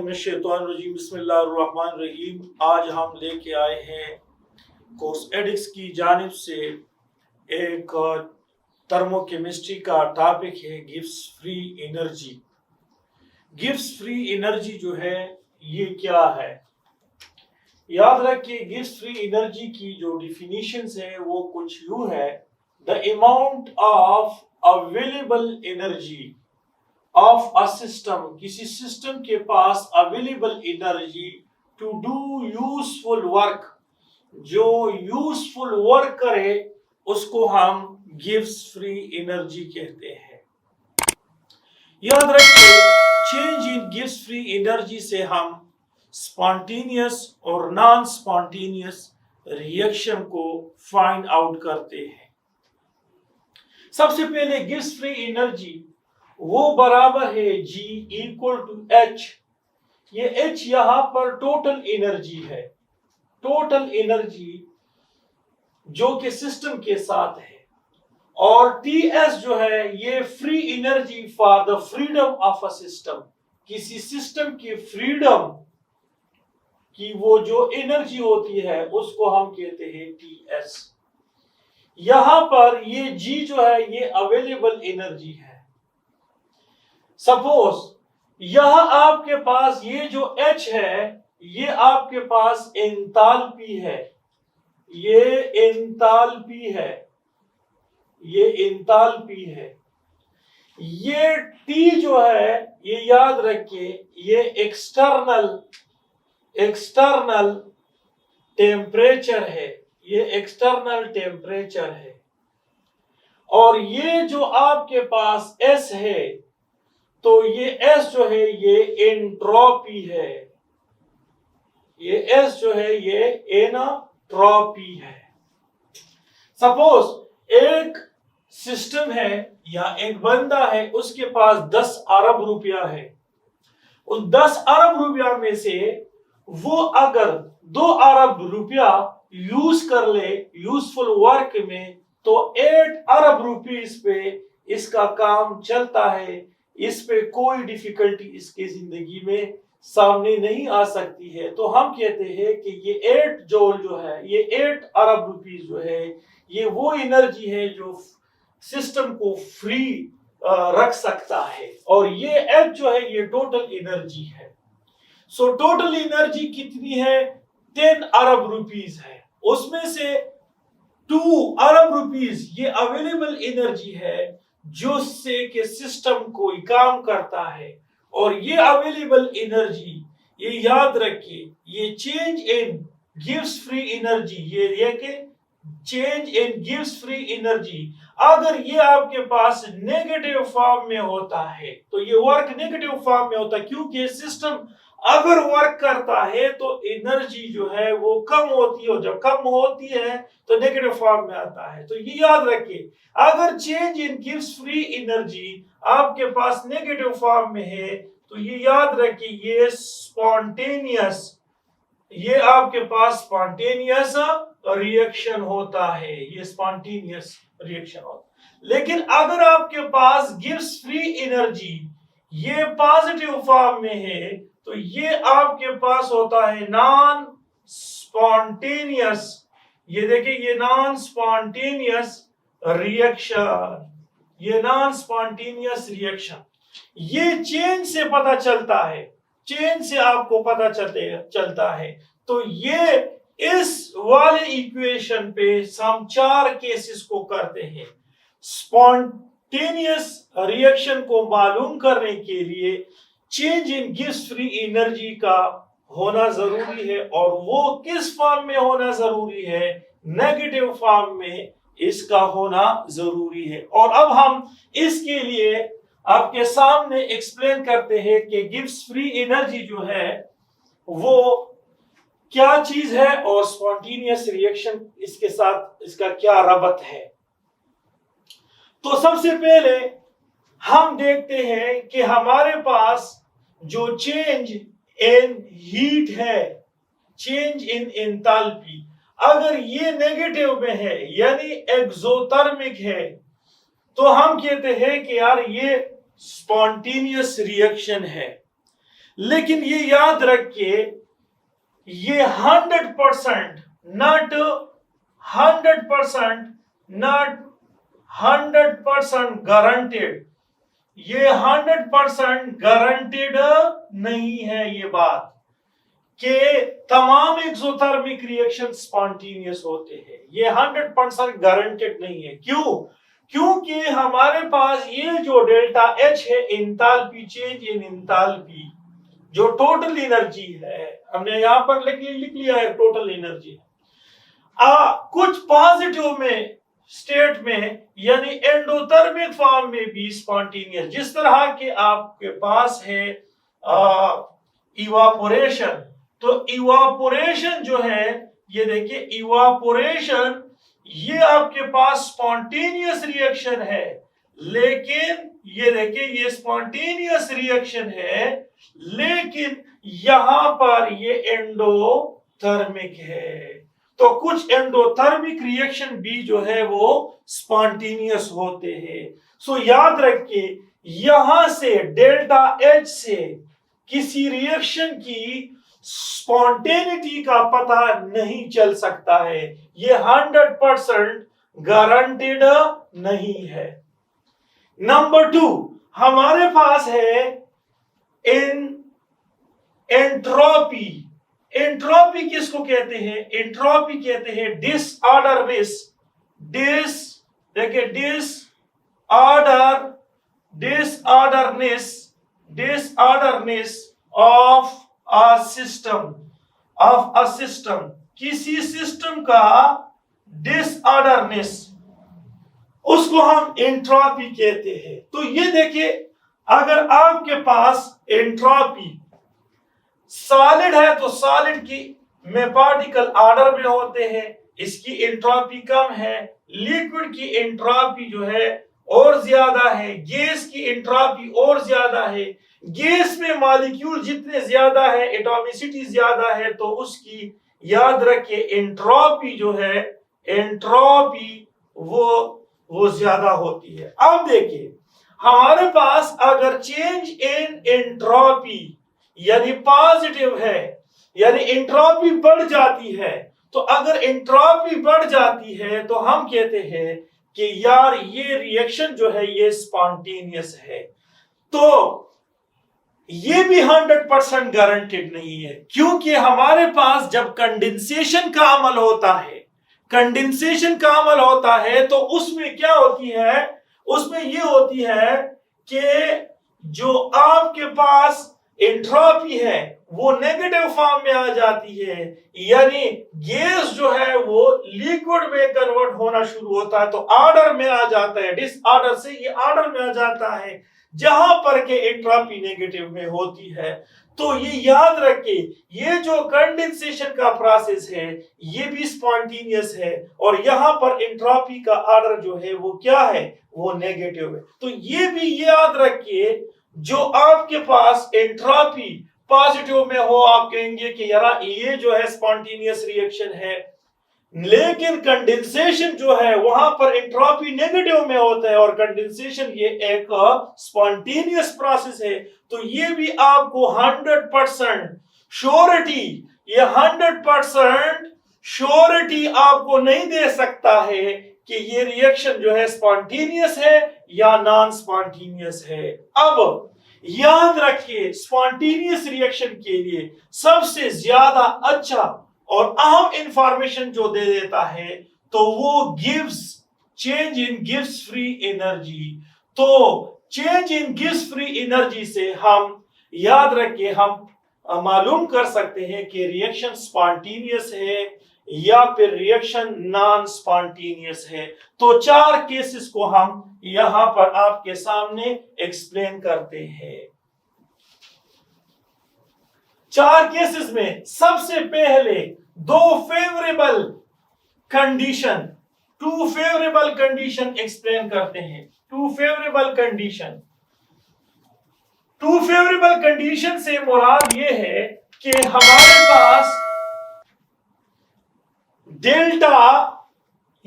बिस्मिल्लाहिर्रहमानिर्रहीम बिस्मिल्लाहिर्रहमानिर्रहीम। आज हम लेके आए हैं कोर्स एडिक्स की जानिब से एक थर्मोकेमिस्ट्री का टॉपिक है Gibbs free energy. Gibbs free energy जो है ये क्या है? याद रखिए, गिब्स फ्री एनर्जी की जो डिफिनीशंस है वो कुछ यूं है: the amount of available energy of a system, किसी सिस्टम के पास available energy to do useful work, जो यूजफुल वर्क करे उसको हम गिव्स फ्री एनर्जी कहते हैं। याद रखिए, change in gives free energy से हम स्पॉन्टेनियस और नॉन स्पॉन्टेनियस रिएक्शन को फाइंड आउट करते हैं। सबसे पहले गिव्स फ्री एनर्जी वो बराबर है G इक्वल टू H। ये H यहां पर टोटल एनर्जी है, टोटल एनर्जी जो कि सिस्टम के साथ है, और TS जो है ये free energy for the freedom of a system, किसी सिस्टम की फ्रीडम की वो जो एनर्जी होती है उसको हम कहते हैं TS। यहां पर ये G जो है ये अवेलेबल एनर्जी है। सपोज यहां आपके पास ये जो H है ये आपके पास एंथैल्पी है, ये एंथैल्पी है, ये एंथैल्पी है। ये T जो है ये याद रखिए ये एक्सटर्नल टेम्परेचर है, ये एक्सटर्नल टेम्परेचर है। और ये जो आपके पास S है तो ये S जो है ये एंट्रोपी है, ये S जो है ये एनट्रोपी है। सपोज एक सिस्टम है या एक बंदा है, उसके पास 10 अरब रुपया है। उस 10 अरब रुपया में से वो अगर 2 अरब रुपया यूज कर ले यूजफुल वर्क में तो 8 अरब रुपीस पे इसका काम चलता है, इस पे कोई डिफिकल्टी इसकी जिंदगी में सामने नहीं आ सकती है। तो हम कहते हैं कि ये 8 जूल जो है, ये 8 अरब रुपीस जो है, ये वो एनर्जी है जो सिस्टम को फ्री रख सकता है, और ये H जो है ये टोटल एनर्जी है। सो टोटल एनर्जी कितनी है? 10 अरब रुपीस है। उसमें से 2 अरब रुपीस ये अवेलेबल एनर्जी है जो से के सिस्टम कोई काम करता है, और ये अवेलेबल एनर्जी ये याद रखिए ये change in gives free energy, ये के change in gives free energy अगर ये आपके पास नेगेटिव फॉर्म में होता है तो ये वर्क नेगेटिव फॉर्म में होता है, क्योंकि सिस्टम अगर वर्क करता है तो एनर्जी जो है वो कम होती है, और जब कम होती है तो नेगेटिव फॉर्म में आता है। तो ये याद रखिए, अगर change in gives free energy आपके पास नेगेटिव फॉर्म में है तो ये याद रखिए ये स्पॉन्टेनियस, ये आपके पास स्पॉन्टेनियस रिएक्शन होता है, ये स्पॉन्टेनियस रिएक्शन होता है। लेकिन अगर आपके पास गिव्स फ्री एनर्जी ये पॉजिटिव फॉर्म में है तो ये आपके पास होता है नॉन स्पॉन्टेनियस, ये देखिए ये नॉन स्पॉन्टेनियस रिएक्शन, ये नॉन स्पॉन्टेनियस रिएक्शन। ये चेन से पता चलता है, चेन से आपको पता चलता है। तो ये इस वाले इक्वेशन पे हम 4 केसेस को करते हैं। स्पॉन्टेनियस रिएक्शन को मालूम करने के लिए change in gives free energy का होना जरूरी है, और वो किस फॉर्म में होना जरूरी है? नेगेटिव फॉर्म में इसका होना जरूरी है। और अब हम इसके लिए आपके सामने एक्सप्लेन करते हैं कि गिव्स फ्री एनर्जी जो है वो क्या चीज है और स्पॉन्टेनियस रिएक्शन इसके साथ इसका क्या रबत है। तो सबसे पहले हम देखते हैं कि हमारे पास जो चेंज इन हीट है, चेंज इन एंथैल्पी, अगर ये नेगेटिव में है यानी एक्सोथर्मिक है तो हम कहते हैं कि यार ये स्पॉन्टेनियस रिएक्शन है। लेकिन ये याद रखिए, ये 100% नॉट 100% नॉट 100% गारंटेड, ये 100% गारंटेड नहीं है ये बात कि तमाम एक्सोथर्मिक रिएक्शन स्पॉन्टेनियस होते हैं। ये 100% गारंटेड नहीं है। क्यों? क्योंकि हमारे पास ये जो डेल्टा एच है, एंथैल्पी चेंज इन एंथैल्पी, जो टोटल एनर्जी है, हमने यहां पर लिख लिया है टोटल एनर्जी। कुछ पॉजिटिव में स्टेट में यानी एंडोथर्मिक फॉर्म में भी स्पॉन्टेनियस, जिस तरह के आपके पास है इवापोरेशन, तो इवापोरेशन जो है, ये देखिए इवापोरेशन, ये आपके पास स्पॉन्टेनियस रिएक्शन है, लेकिन ये देखिए ये स्पॉन्टेनियस रिएक्शन है, लेकिन यहां पर ये एंडोथर्मिक है। तो कुछ एंडोथर्मिक रिएक्शन भी जो है वो स्पॉन्टेनियस होते हैं। सो याद रखिए, यहां से डेल्टा एच से किसी रिएक्शन की स्पॉन्टेनिटी का पता नहीं चल सकता है, ये 100% गारंटेड नहीं है। नंबर 2, हमारे पास है एंट्रोपी। एंट्रोपी किसको कहते हैं? एंट्रोपी कहते हैं disorderness, disorderness of a system, किसी सिस्टम का डिसऑर्डरनेस, उसको हम एंट्रोपी कहते हैं। तो ये देखिए, अगर आपके पास एंट्रोपी सॉलिड है तो सॉलिड की में पार्टिकल ऑर्डर में होते हैं, इसकी एंट्रोपी कम है। लिक्विड की एंट्रोपी जो है और ज्यादा है, गैस की एंट्रोपी और ज्यादा है। गैस में मॉलिक्यूल जितने ज्यादा है, एटॉमिसिटी ज्यादा है, तो उसकी याद रखिए एंट्रोपी जो है, एंट्रोपी वो ज्यादा होती है। अब देखिए, हमारे पास अगर चेंज इन एंट्रोपी यानी पॉजिटिव है, यानी एंट्रोपी बढ़ जाती है, तो अगर एंट्रोपी बढ़ जाती है तो हम कहते हैं कि यार ये रिएक्शन जो है ये स्पॉन्टेनियस है। तो ये भी 100% गारंटेड नहीं है, क्योंकि हमारे पास जब कंडेंसेशन का अमल होता है, कंडेंसेशन का अमल होता है, तो उसमें क्या होती है? उसमें ये होती है कि जो आपके पास एंट्रोपी है वो नेगेटिव फॉर्म में आ जाती है, यानी गैस जो है वो लिक्विड में कन्वर्ट होना शुरू होता है, तो ऑर्डर में आ जाता है, डिसऑर्डर से ये ऑर्डर में आ जाता है, जहां पर के एंट्रोपी नेगेटिव में होती है। तो ये याद रखिए, ये जो कंडेंसेशन का प्रोसेस है ये भी स्पॉन्टेनियस है, और यहां पर एंट्रोपी का ऑर्डर जो है वो क्या है? वो नेगेटिव है। तो ये भी याद रखिए, जो आपके पास एंट्रोपी पॉजिटिव में हो, आप कहेंगे कि यार ये जो है स्पॉन्टेनियस रिएक्शन है, लेकिन कंडेंसेशन जो है वहां पर एंट्रोपी नेगेटिव में होता है, और कंडेंसेशन ये एक स्पॉन्टेनियस प्रोसेस है। तो ये भी आपको 100% श्योरिटी, ये 100% श्योरिटी आपको नहीं दे सकता है कि ये रिएक्शन जो है स्पॉन्टेनियस है या नॉन स्पॉन्टेनियस है। अब याद रखिए, स्पॉन्टेनियस रिएक्शन के लिए सबसे ज्यादा अच्छा और अहम इंफॉर्मेशन जो दे देता है तो वो gives change in gives free energy. तो change in gives free energy से हम याद रखिए, हम मालूम कर सकते हैं कि रिएक्शन स्पॉन्टेनियस है या फिर रिएक्शन नॉन स्पॉन्टेनियस है। तो 4 केसेस को हम यहां पर आपके सामने एक्सप्लेन करते हैं। 4 केसेस में सबसे पहले 2 favourable condition, 2 favourable condition explain करते हैं। 2 फेवरेबल कंडीशन, 2 फेवरेबल कंडीशन से मुराद ये है कि हमारे पास डेल्टा,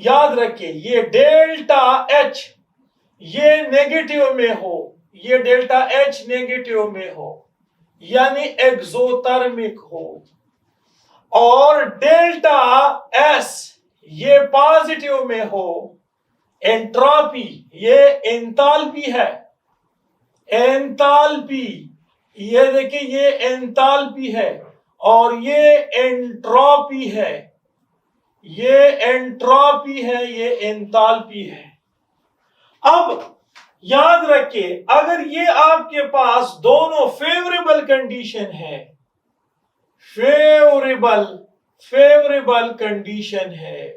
याद रखिए ये डेल्टा एच ये नेगेटिव में हो, ये डेल्टा एच नेगेटिव में हो, यानी एक्सोथर्मिक हो, और डेल्टा एस ये पॉजिटिव में हो, एंट्रोपी ये एंथैल्पी है, एंथैल्पी ये देखिए ये एंथैल्पी है और ये एंट्रोपी है, ये एंट्रोपी है, ये एंथैल्पी है। अब याद रखिए अगर ये आपके पास दोनों फेवरेबल कंडीशन है, फेवरेबल कंडीशन है,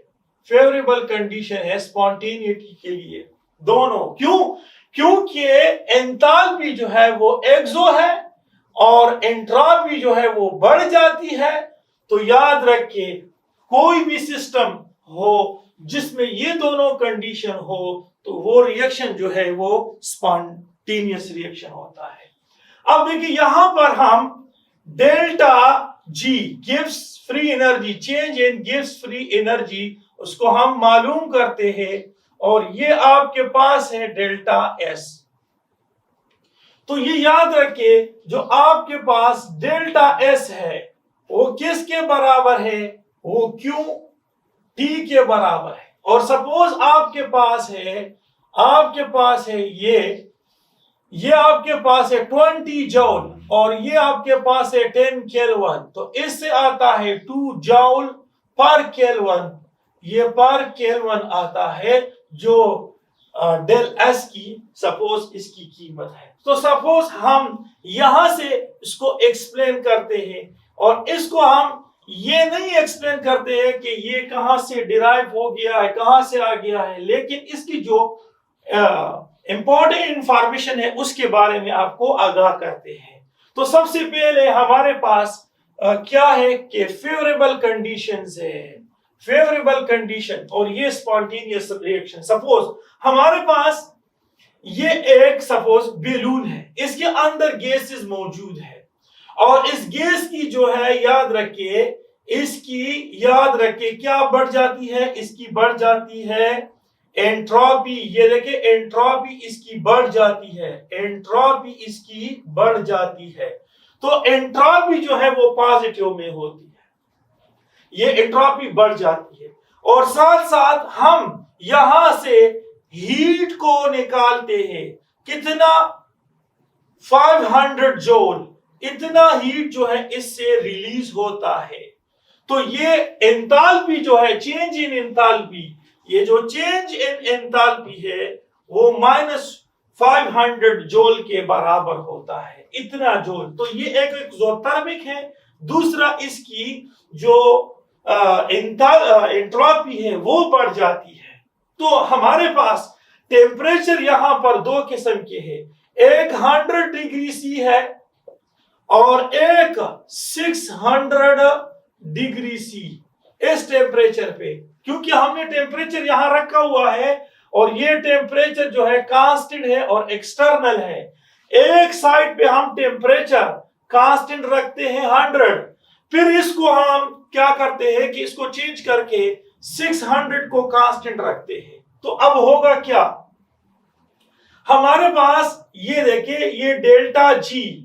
फेवरेबल कंडीशन है स्पॉन्टेनिटी के लिए दोनों, क्यों? क्योंकि एंथैल्पी जो है वो एक्सो है और एंट्रोपी जो है वो बढ़ जाती है। तो याद रखिए कोई भी सिस्टम हो जिसमें ये दोनों कंडीशन हो तो वो रिएक्शन जो है वो स्पॉन्टेनियस रिएक्शन होता है। अब देखिए यहां पर हम delta G gives free energy, change in gives free energy, उसको हम मालूम करते हैं और ये आपके पास है डेल्टा एस। तो ये याद रखिए जो आपके पास डेल्टा एस है वो किसके बराबर है? वो क्यू टी के बराबर है। और सपोज आपके पास है ये आपके पास है 20 जूल और ये आपके पास है 10 केल्विन, तो इससे आता है 2 जूल पर केल्विन, ये पर केल्विन आता है जो डेल एस की सपोज इसकी कीमत है। तो सपोज हम यहां से इसको एक्सप्लेन करते हैं और इसको हम ये नहीं एक्सप्लेन करते हैं कि ये कहां से डिराइव हो गया है, कहां से आ गया है, लेकिन इसकी जो इंपॉर्टेंट इंफॉर्मेशन है उसके बारे में आपको आगाह करते हैं। तो सबसे पहले हमारे पास क्या है कि फेवरेबल कंडीशंस है, फेवरेबल कंडीशन और ये स्पॉन्टेनियस रिएक्शन। सपोज हमारे पास ये एक सपोज बैलून है, इसके अंदर गैसेस मौजूद है और इस गैस की जो है याद रखिए क्या बढ़ जाती है, इसकी बढ़ जाती है एंट्रोपी। ये देखिए एंट्रोपी इसकी बढ़ जाती है, एंट्रोपी इसकी बढ़ जाती है। तो एंट्रोपी जो है वो पॉजिटिव में होती है, ये एंट्रोपी बढ़ जाती है और साथ साथ हम यहां से हीट को निकालते हैं, कितना 500 जूल, इतना हीट जो है इससे रिलीज होता है। तो ये एंथैल्पी जो है, चेंज इन एंथैल्पी, ये जो चेंज इन एंथैल्पी है वो -500 जूल के बराबर होता है, इतना जूल। तो ये एक एक्सोथर्मिक है, दूसरा इसकी जो एंट्रोपी है वो बढ़ जाती है। तो हमारे पास टेम्परेचर यहां पर दो किस्म के हैं, एक 100 डिग्री सी है और एक 600 डिग्री सी। इस टेम्परेचर पे क्योंकि हमने टेम्परेचर यहां रखा हुआ है और ये टेम्परेचर जो है कांस्टेंट है और एक्सटर्नल है, एक साइड पे हम टेम्परेचर कांस्टेंट रखते हैं 100, फिर इसको हम क्या करते हैं कि इसको चेंज करके 600 को कांस्टेंट रखते हैं। तो अब होगा क्या, हमारे पास ये देखिए ये delta G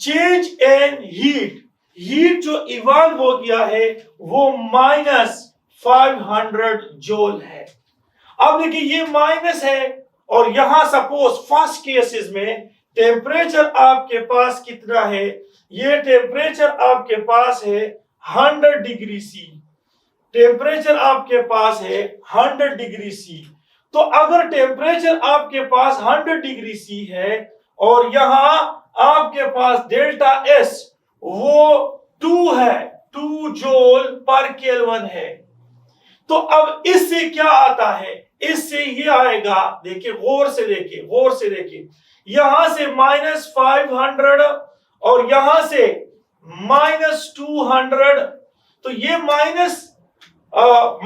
change in heat जो इवॉल्व हो गया है वो -500 जूल है। अब देखिए ये माइनस है और यहां सपोज फर्स्ट केसेस में टेम्परेचर आपके पास कितना है, ये टेम्परेचर आपके पास है 100 डिग्री सी, टेम्परेचर आपके पास है 100 डिग्री सी। तो अगर टेम्परेचर आपके पास 100 डिग्री सी है और यहां आपके पास डेल्टा एस वो 2 है, 2 जूल पर केल्विन है, तो अब इससे क्या आता है, इससे ये आएगा, देखिए गौर से देखिए यहां से -500 और यहां से -200, तो ये माइनस और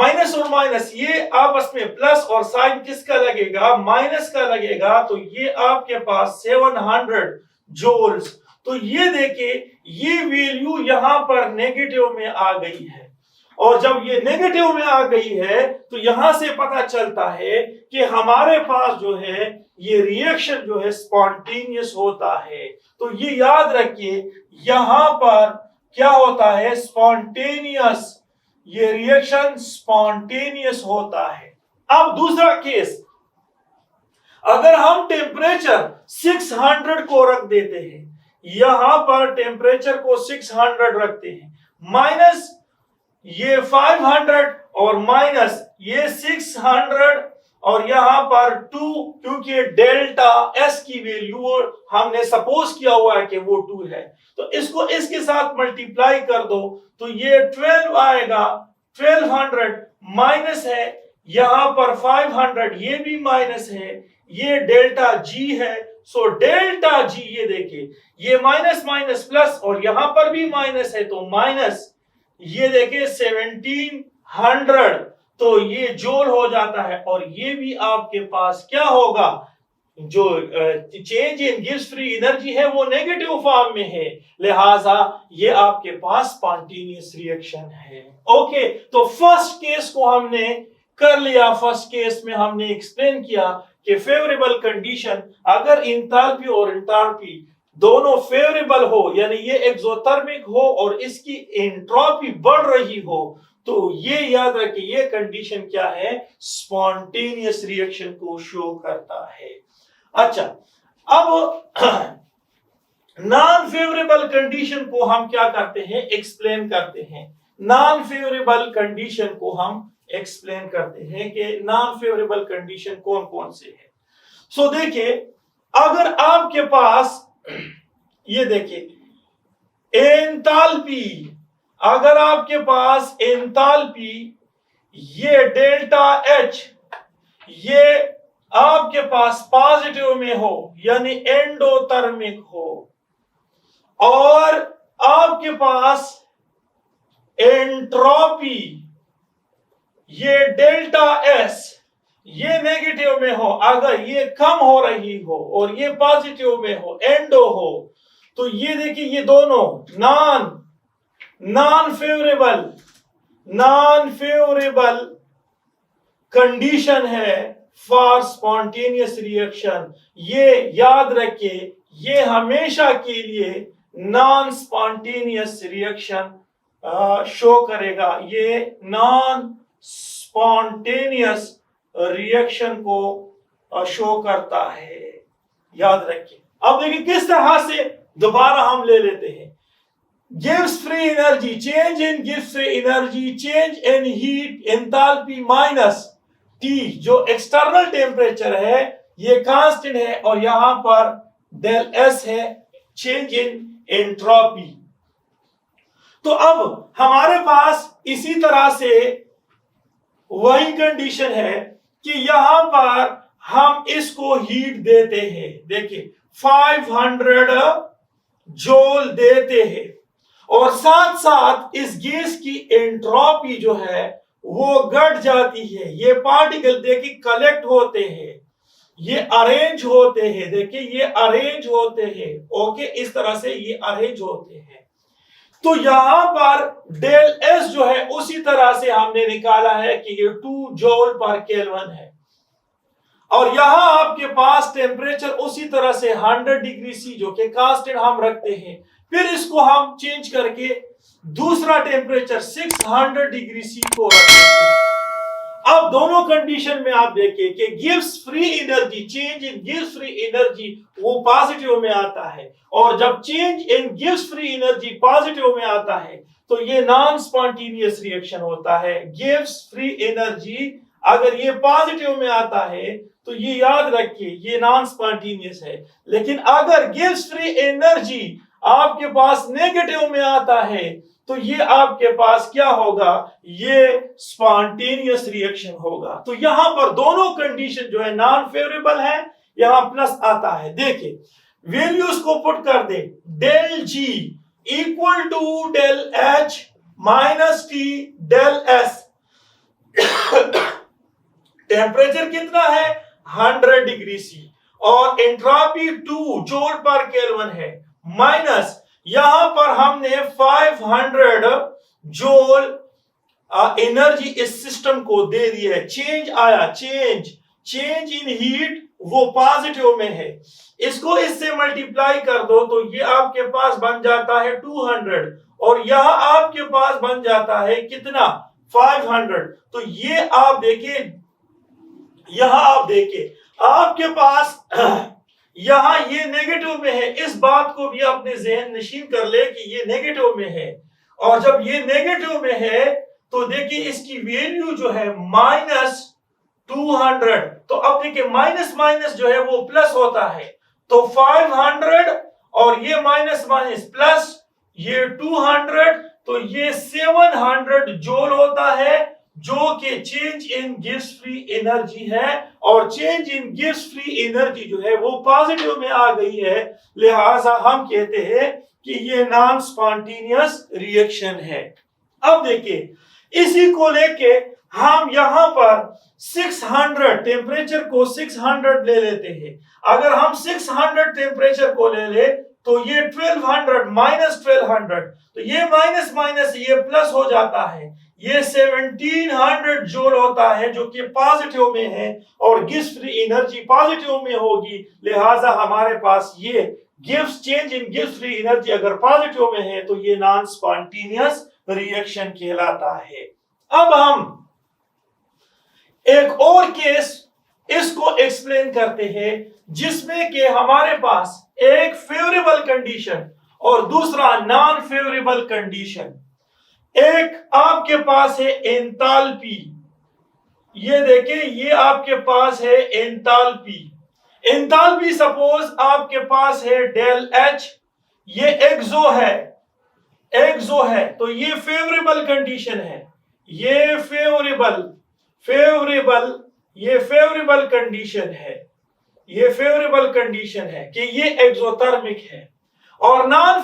माइनस ये आपस में प्लस और साइन किसका लगेगा, माइनस का लगेगा। तो ये आपके पास 700 जूल्स। तो ये देखिए ये वैल्यू यहां पर नेगेटिव में आ गई है। और जब ये नेगेटिव में आ गई है तो यहां से पता चलता है कि हमारे पास जो है ये रिएक्शन जो है स्पॉन्टेनियस होता है। तो ये याद रखिए, यहां पर क्या होता है, स्पॉन्टेनियस, ये रिएक्शन स्पॉन्टेनियस होता है। अब दूसरा केस, अगर हम टेम्परेचर 600 को रख देते हैं, यहां पर टेम्परेचर को 600 रखते हैं, माइनस ये 500 और माइनस ये 600 और यहां पर 2, क्योंकि डेल्टा एस की वैल्यू हमने सपोज किया हुआ है कि वो 2 है, तो इसको इसके साथ मल्टीप्लाई कर दो तो ये 12 आएगा। 1200 माइनस है, यहां पर 500 ये भी माइनस है, ये डेल्टा जी है। सो डेल्टा जी, ये देखिए ये माइनस माइनस प्लस और यहां पर भी माइनस है तो माइनस, ये देखिए 1700, तो ये जोल हो जाता है। और ये भी आपके पास क्या होगा, जो change in gives free energy है वो नेगेटिव फॉर्म में है, लिहाजा ये आपके पास स्पॉन्टेनियस रिएक्शन है। ओके, तो फर्स्ट केस को हमने कर लिया। फर्स्ट केस में हमने एक्सप्लेन किया कि फेवरेबल कंडीशन, अगर इंथैल्पी और एंथैल्पी दोनों फेवरेबल हो, यानी ये एक्सोथर्मिक हो और इसकी एंट्रोपी बढ़ रही हो, तो ये याद रखिए ये कंडीशन क्या है, स्पॉन्टेनियस रिएक्शन को शो करता है। अच्छा, अब नॉन फेवरेबल कंडीशन को हम क्या करते हैं, एक्सप्लेन करते हैं। नॉन फेवरेबल कंडीशन को हम एक्सप्लेन करते हैं कि नॉन फेवरेबल कंडीशन कौन कौन से है। सो देखिए, अगर आपके पास ये देखिए एंथैल्पी, अगर आपके पास एंथैल्पी ये डेल्टा एच ये आपके पास पॉजिटिव में हो, यानी एंडोथर्मिक हो, और आपके पास एंट्रोपी ये डेल्टा एस ये नेगेटिव में हो, अगर ये कम हो रही हो और ये पॉजिटिव में हो, एंडो हो, तो ये देखिए ये दोनों नॉन फेवरेबल कंडीशन है फॉर स्पॉन्टेनियस रिएक्शन। ये याद रखिए, ये हमेशा के लिए नॉन स्पॉन्टेनियस रिएक्शन शो करेगा, ये नॉन स्पॉन्टेनियस रिएक्शन को शो करता है, याद रखिए। अब देखिए किस तरह से दोबारा हम ले लेते हैं। Gives free energy, change in gives free energy, change in heat enthalpy minus T, जो एक्सटर्नल टेम्परेचर है ये कांस्टेंट है, और यहां पर डेल एस है चेंज इन एंट्रोपी। तो अब हमारे पास इसी तरह से वही कंडीशन है कि यहां पर हम इसको हीट देते हैं, देखिए 500 जूल देते हैं, और साथ साथ इस गैस की एंट्रोपी जो है वो घट जाती है। ये पार्टिकल देखिए कलेक्ट होते हैं, ये अरेंज होते हैं, देखिए ये अरेंज होते हैं, ओके, इस तरह से ये अरेंज होते हैं। तो यहां पर डेल एस जो है उसी तरह से हमने निकाला है कि ये 2 जूल पर केल्विन है, और यहां आपके पास टेम्परेचर उसी तरह से 100 डिग्री सी जो कि कांस्टेंट हम रखते हैं, फिर इसको हम चेंज करके दूसरा टेम्परेचर 600 डिग्री सी को रखते हैं। अब दोनों कंडीशन में आप देखिए कि gives free energy, change in gives free energy वो पॉजिटिव में आता है, और जब change in gives free energy positive में आता है तो ये नॉन स्पॉन्टेनियस रिएक्शन होता है। गिव्स फ्री एनर्जी अगर ये पॉजिटिव में आता है तो ये याद रखिए ये नॉन स्पॉन्टेनियस है, लेकिन अगर गिव्स फ्री एनर्जी आपके पास नेगेटिव में आता है तो ये आपके पास क्या होगा, ये स्पॉन्टेनियस रिएक्शन होगा। तो यहां पर दोनों कंडीशन जो है नॉन फेवरेबल है, यहां प्लस आता है। देखिए वैल्यूज को पुट कर दे, del G equal to del H minus T del S. Temperature कितना है 100 डिग्री सी, और एंट्रोपी 2 जूल पर केल्विन है, माइनस यहां पर हमने 500 जूल एनर्जी इस सिस्टम को दे दी है, चेंज आया, चेंज इन हीट वो पॉजिटिव में है, इसको इससे मल्टीप्लाई कर दो तो ये आपके पास बन जाता है 200 और यहां आपके पास बन जाता है कितना 500। तो ये आप देखिए, यहां आप देखिए आपके पास यहां ये नेगेटिव में है, इस बात को भी अपने जहन नशीन कर ले कि ये नेगेटिव में है, और जब ये नेगेटिव में है तो देखिए इसकी वैल्यू जो है -200। तो अब देखिए माइनस माइनस जो है वो प्लस होता है, तो 500 और ये माइनस माइनस प्लस ये 200, तो ये 700 जूल होता है, जो कि change in gives free energy है, और change in gives free energy जो है वो पॉजिटिव में आ गई है, लिहाजा हम कहते हैं कि ये नॉन स्पॉन्टेनियस रिएक्शन है। अब देखिए इसी को लेके हम यहां पर 600 टेम्परेचर को 600 ले लेते हैं। अगर हम 600 टेम्परेचर को ले ले तो ये 1200 माइनस 1200, तो ये माइनस माइनस ये प्लस हो जाता है, ये 1700 जूल होता है जो कि पॉजिटिव में है, और गिव्स फ्री एनर्जी पॉजिटिव में होगी, लिहाजा हमारे पास ये gives change in gives free energy अगर पॉजिटिव में है तो ये नॉन स्पॉन्टेनियस रिएक्शन कहलाता है। अब हम एक और केस इसको एक्सप्लेन करते हैं जिसमें कि हमारे पास एक फेवरेबल कंडीशन और दूसरा नॉन फेवरेबल कंडीशन। एक आपके पास है एंथैल्पी, ये देखें ये आपके पास है एंथैल्पी। एंथैल्पी सपोज आपके पास है डेल एच, ये एक्सो है, तो ये फेवरेबल कंडीशन है, ये फेवरेबल कंडीशन है, ये फेवरेबल कंडीशन है कि ये एक्सोथर्मिक है। और नॉन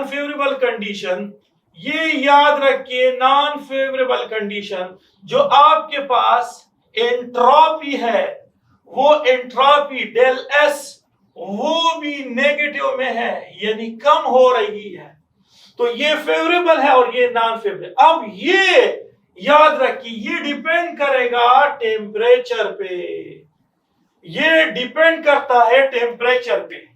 फेवरेबल कंडीशन, ये याद रखिए, नॉन फेवरेबल कंडीशन जो आपके पास एंट्रोपी है, वो एंट्रोपी डेल एस वो भी नेगेटिव में है, यानी कम हो रही है, तो ये फेवरेबल है और ये नॉन फेवरेबल। अब ये याद रखिए ये डिपेंड करेगा टेम्परेचर पे, ये डिपेंड करता है टेम्परेचर पे।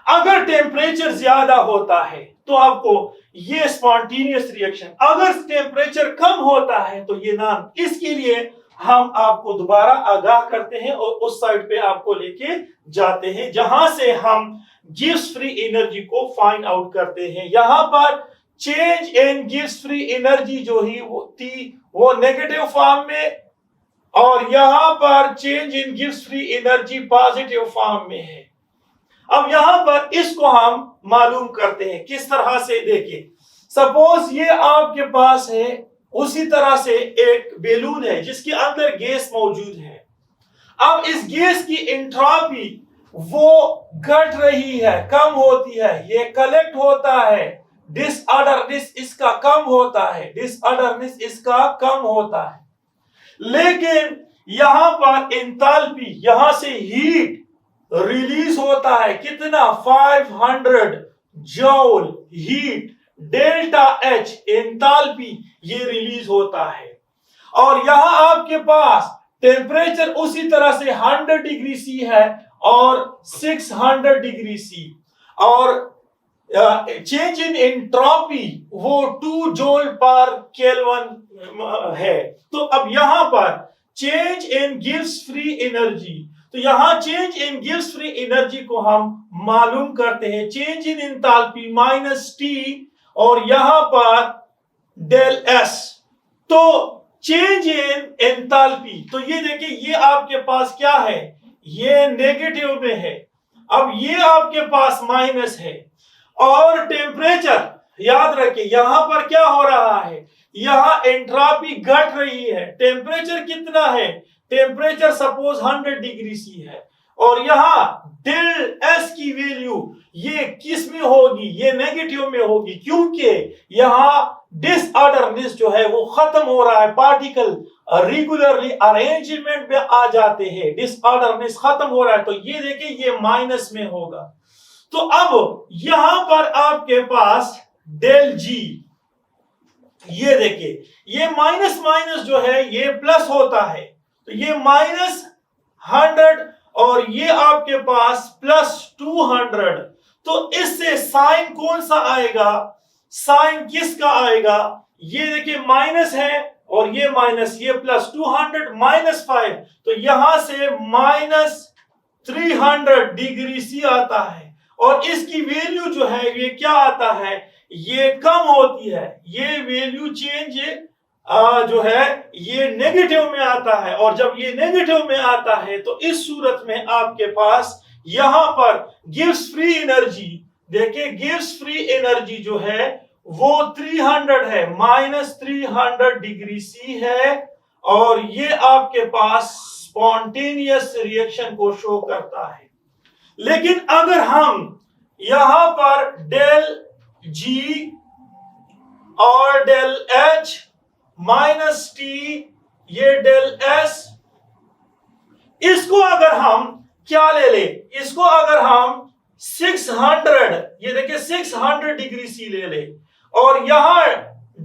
अगर टेम्परेचर ज्यादा होता है तो आपको ये स्पॉन्टेनियस रिएक्शन, अगर टेम्परेचर कम होता है तो ये नॉन। इसके लिए हम आपको दोबारा आगाह करते हैं और उस साइड पे आपको लेके जाते हैं जहां से हम गिव्स फ्री एनर्जी को फाइंड आउट करते हैं। यहां पर change in gives free energy जो ही वो थी वो नेगेटिव फॉर्म में, और यहां पर change in gives free energy positive form में है। अब यहां पर इसको हम मालूम करते हैं किस तरह से। देखिए सपोज ये आपके पास है, उसी तरह से एक बैलून है जिसके अंदर गैस मौजूद है। अब इस गैस की एंट्रोपी वो घट रही है, कम होती है, ये कलेक्ट होता है, डिसऑर्डरनेस इसका कम होता है, लेकिन यहां पर एंथैल्पी, यहां से हीट रिलीज होता है, कितना 500 joule heat, delta H enthalpy ये रिलीज होता है। और यहां आपके पास टेम्परेचर उसी तरह से 100 डिग्री सी है और 600 डिग्री सी, और चेंज इन एंट्रोपी वो 2 जूल पर केल्विन है। तो अब यहां पर change in gives free energy, तो यहां change in gives free energy को हम मालूम करते हैं, change in enthalpy minus T, और यहां पर डेल एस। तो चेंज इन एंथैल्पी, तो ये देखिए ये आपके पास क्या है, ये नेगेटिव में है, अब ये आपके पास माइनस है, और टेम्परेचर याद रखिए यहां पर क्या हो रहा है, यहां एंट्रोपी घट रही है। टेम्परेचर कितना है, टेम्परेचर सपोज 100 डिग्री सी है, और यहां डेल एस की वैल्यू ये किस में होगी, ये नेगेटिव में होगी, क्योंकि यहां डिसऑर्डरनेस जो है वो खत्म हो रहा है, पार्टिकल रेगुलरली अरेंजमेंट में आ जाते हैं, डिसऑर्डरनेस खत्म हो रहा है, तो ये देखिए ये माइनस में होगा। तो अब यहां पर आपके पास डेल जी, ये देखिए ये माइनस माइनस जो है ये प्लस होता है, तो ये -100 और ये आपके पास +200। तो इससे साइन कौन सा आएगा, साइन किसका आएगा, ये देखिए माइनस है और ये माइनस, ये +200 -5, तो यहां से -300 डिग्री सी आता है। और इसकी वैल्यू जो है ये क्या आता है, ये कम होती है, ये वैल्यू चेंज जो है ये नेगेटिव में आता है। और जब ये नेगेटिव में आता है तो इस सूरत में आपके पास यहां पर गिव्स फ्री एनर्जी, देखिए गिव्स फ्री एनर्जी जो है वो 300 है, -300 डिग्री सी है। और ये आपके पास स्पॉन्टेनियस रिएक्शन को शो करता है। लेकिन अगर हम यहां पर डेल जी और डेल एच -t, ये डेल एस, इसको अगर हम क्या ले ले, इसको अगर हम 600, ये देखिए 600 डिग्री सी ले ले, और यहां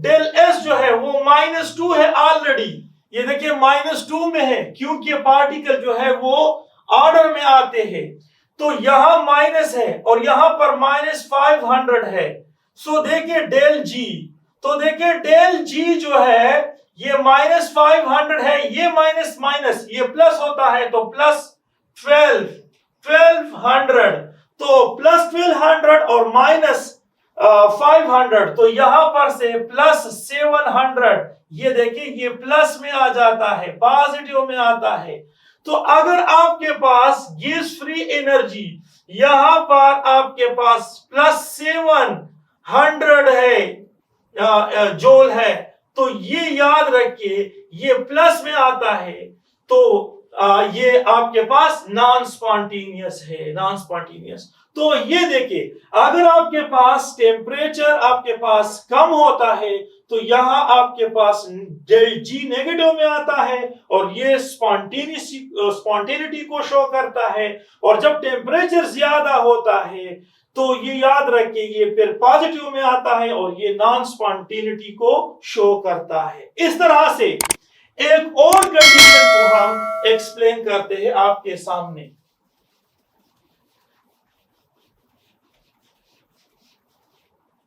डेल एस जो है वो -2 है ऑलरेडी, ये देखिए -2 में है क्योंकि पार्टिकल जो है वो ऑर्डर में आते हैं। तो यहां माइनस है और यहां पर -500 है। सो देखिए डेल जी, तो देखिए डेल जी जो है ये -500 है, ये माइनस माइनस ये प्लस होता है तो +1200, तो +1200 और -500, तो यहां पर से +700, ये देखिए ये प्लस में आ जाता है, पॉजिटिव में आता है। तो अगर आपके पास गिव्स फ्री एनर्जी यहां पर आपके पास +700 है जोल है, तो ये याद रखिए ये प्लस में आता है, तो ये आपके पास नॉन स्पॉन्टेनियस है, नॉन स्पॉन्टेनियस। तो ये देखिए अगर आपके पास टेम्परेचर आपके पास कम होता है तो यहां आपके पास डेल जी नेगेटिव में आता है और ये स्पॉन्टेनिटी को शो करता है। और जब टेम्परेचर ज्यादा होता है तो ये याद रखिए ये फिर पॉजिटिव में आता है और ये नॉन स्पॉन्टेनिटी को शो करता है। इस तरह से एक और कंडीशन को हम एक्सप्लेन करते हैं आपके सामने।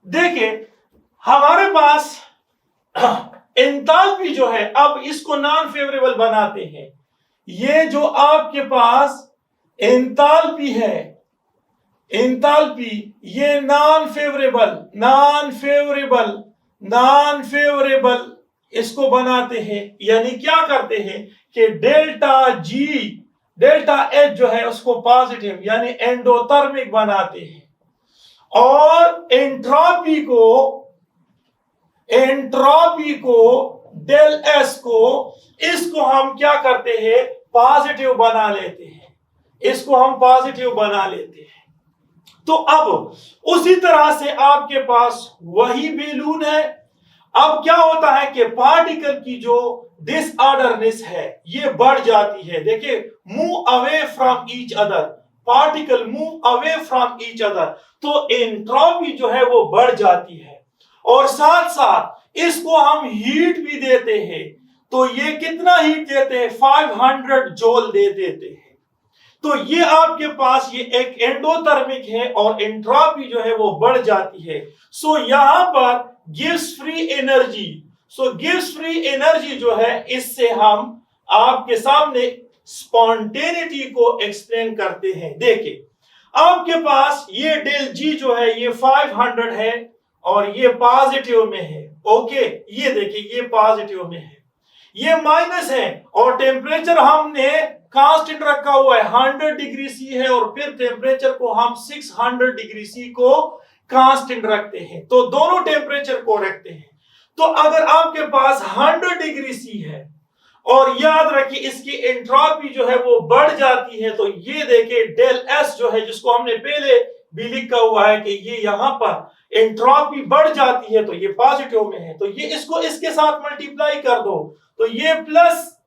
देखिए हमारे पास एंथैल्पी जो है, अब इसको नॉन फेवरेबल बनाते हैं। ये जो आपके पास एंथैल्पी है, एंथैल्पी ये नॉन फेवरेबल इसको बनाते हैं। यानी क्या करते हैं कि डेल्टा जी डेल्टा एच जो है उसको पॉजिटिव यानी एंडोथर्मिक बनाते हैं, और एंट्रोपी को डेल एस को इसको हम क्या करते हैं पॉजिटिव बना लेते हैं, इसको हम पॉजिटिव बना लेते हैं। तो अब उसी तरह से आपके पास वही बैलून है। अब क्या होता है कि पार्टिकल की जो डिसऑर्डरनेस है ये बढ़ जाती है। देखिए move away from each other, particle move away from each other, तो एंट्रोपी जो है वो बढ़ जाती है। और साथ साथ इसको हम हीट भी देते हैं, तो ये कितना हीट देते हैं 500 जूल दे देते हैं। तो ये आपके पास ये एक एंडोथर्मिक है और एंट्रोपी जो है वो बढ़ जाती है। सो यहां पर गिव्स फ्री एनर्जी, सो गिव्स फ्री एनर्जी जो है इससे हम आपके सामने स्पॉन्टेनिटी को एक्सप्लेन करते हैं। देखिए आपके पास ये डेल जी जो है ये 500 है और ये पॉजिटिव में है। ओके ये देखिए ये पॉजिटिव में है, ये माइनस है और टेम्परेचर हमने कांस्टेंट रखा हुआ है 100 डिग्री सी है, और फिर टेम्परेचर को हम 600 डिग्री सी को कांस्टेंट रखते हैं, तो दोनों टेम्परेचर को रखते हैं। तो अगर आपके पास 100 डिग्री सी है और याद रखिए इसकी एंट्रोपी जो है वो बढ़ जाती है, तो ये देखिए डेल एस जो है जिसको हमने पहले भी लिखा हुआ है कि ये यहां पर एंट्रोपी बढ़ जाती है तो ये पॉजिटिव में है, तो ये इसको इसके साथ मल्टीप्लाई कर दो तो ये प्लस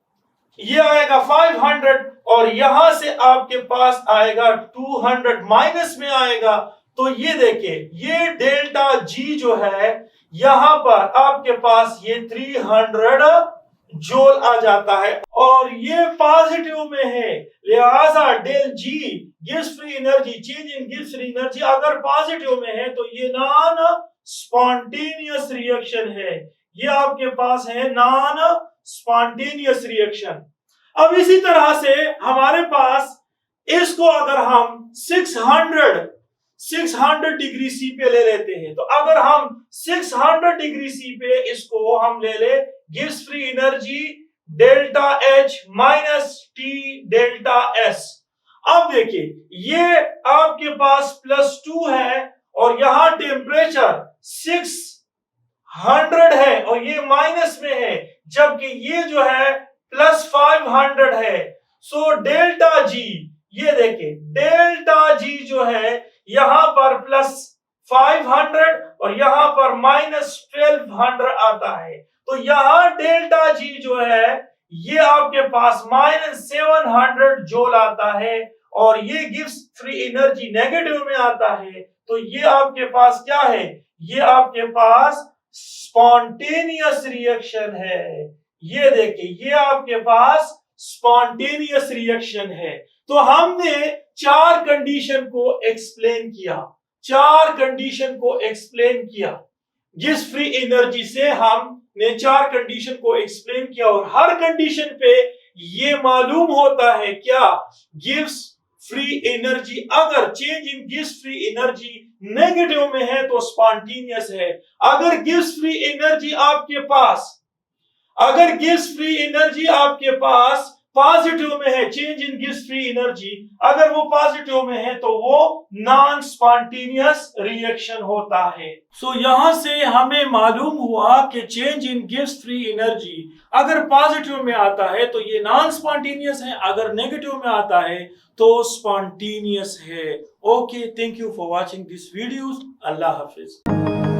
ये आएगा 500 और यहां से आपके पास आएगा 200 माइनस में आएगा। तो ये देखिए ये डेल्टा जी जो है यहां पर आपके पास ये 300 जूल आ जाता है और ये पॉजिटिव में है, लिहाजा del G gives free energy, change in gives free energy अगर पॉजिटिव में है तो ये नॉन स्पॉन्टेनियस रिएक्शन है। ये आपके पास है नॉन स्पॉन्टेनियस रिएक्शन। अब इसी तरह से हमारे पास इसको अगर हम 600 डिग्री सी पे ले लेते हैं, तो अगर हम 600 डिग्री सी पे इसको हम ले ले gives free energy delta H minus T delta S. अब देखिए ये आपके पास +2 है और यहां टेम्परेचर 600 है और ये माइनस में है, जबकि ये जो है +500 है। सो डेल्टा जी, ये देखिए डेल्टा जी जो है यहां पर +500 और यहां पर -1200 आता है। तो यहां डेल्टा जी जो है ये आपके पास -700 जूल आता है और ये गिव्स फ्री एनर्जी नेगेटिव में आता है। तो ये आपके पास क्या है, ये आपके पास स्पॉन्टेनियस रिएक्शन है। ये देखिए ये आपके पास स्पॉन्टेनियस रिएक्शन है। तो हमने 4 कंडीशन को एक्सप्लेन किया, 4 कंडीशन को एक्सप्लेन किया। गिव्स फ्री एनर्जी से हमने 4 कंडीशन को एक्सप्लेन किया और हर कंडीशन पे ये मालूम होता है क्या, गिव्स फ्री एनर्जी अगर change in gives free energy negative में है तो स्पॉन्टेनियस है। अगर गिव्स फ्री एनर्जी आपके पास, अगर गिव्स फ्री एनर्जी आपके पास पॉजिटिव में है, change in gives free energy अगर वो पॉजिटिव में है तो वो नॉन स्पॉन्टेनियस रिएक्शन होता है। सो यहां से हमें मालूम हुआ कि change in gives free energy अगर पॉजिटिव में आता है तो ये नॉन स्पॉन्टेनियस है, अगर नेगेटिव में आता है तो स्पॉन्टेनियस है। Okay, thank you for watching this video. Allah Hafiz.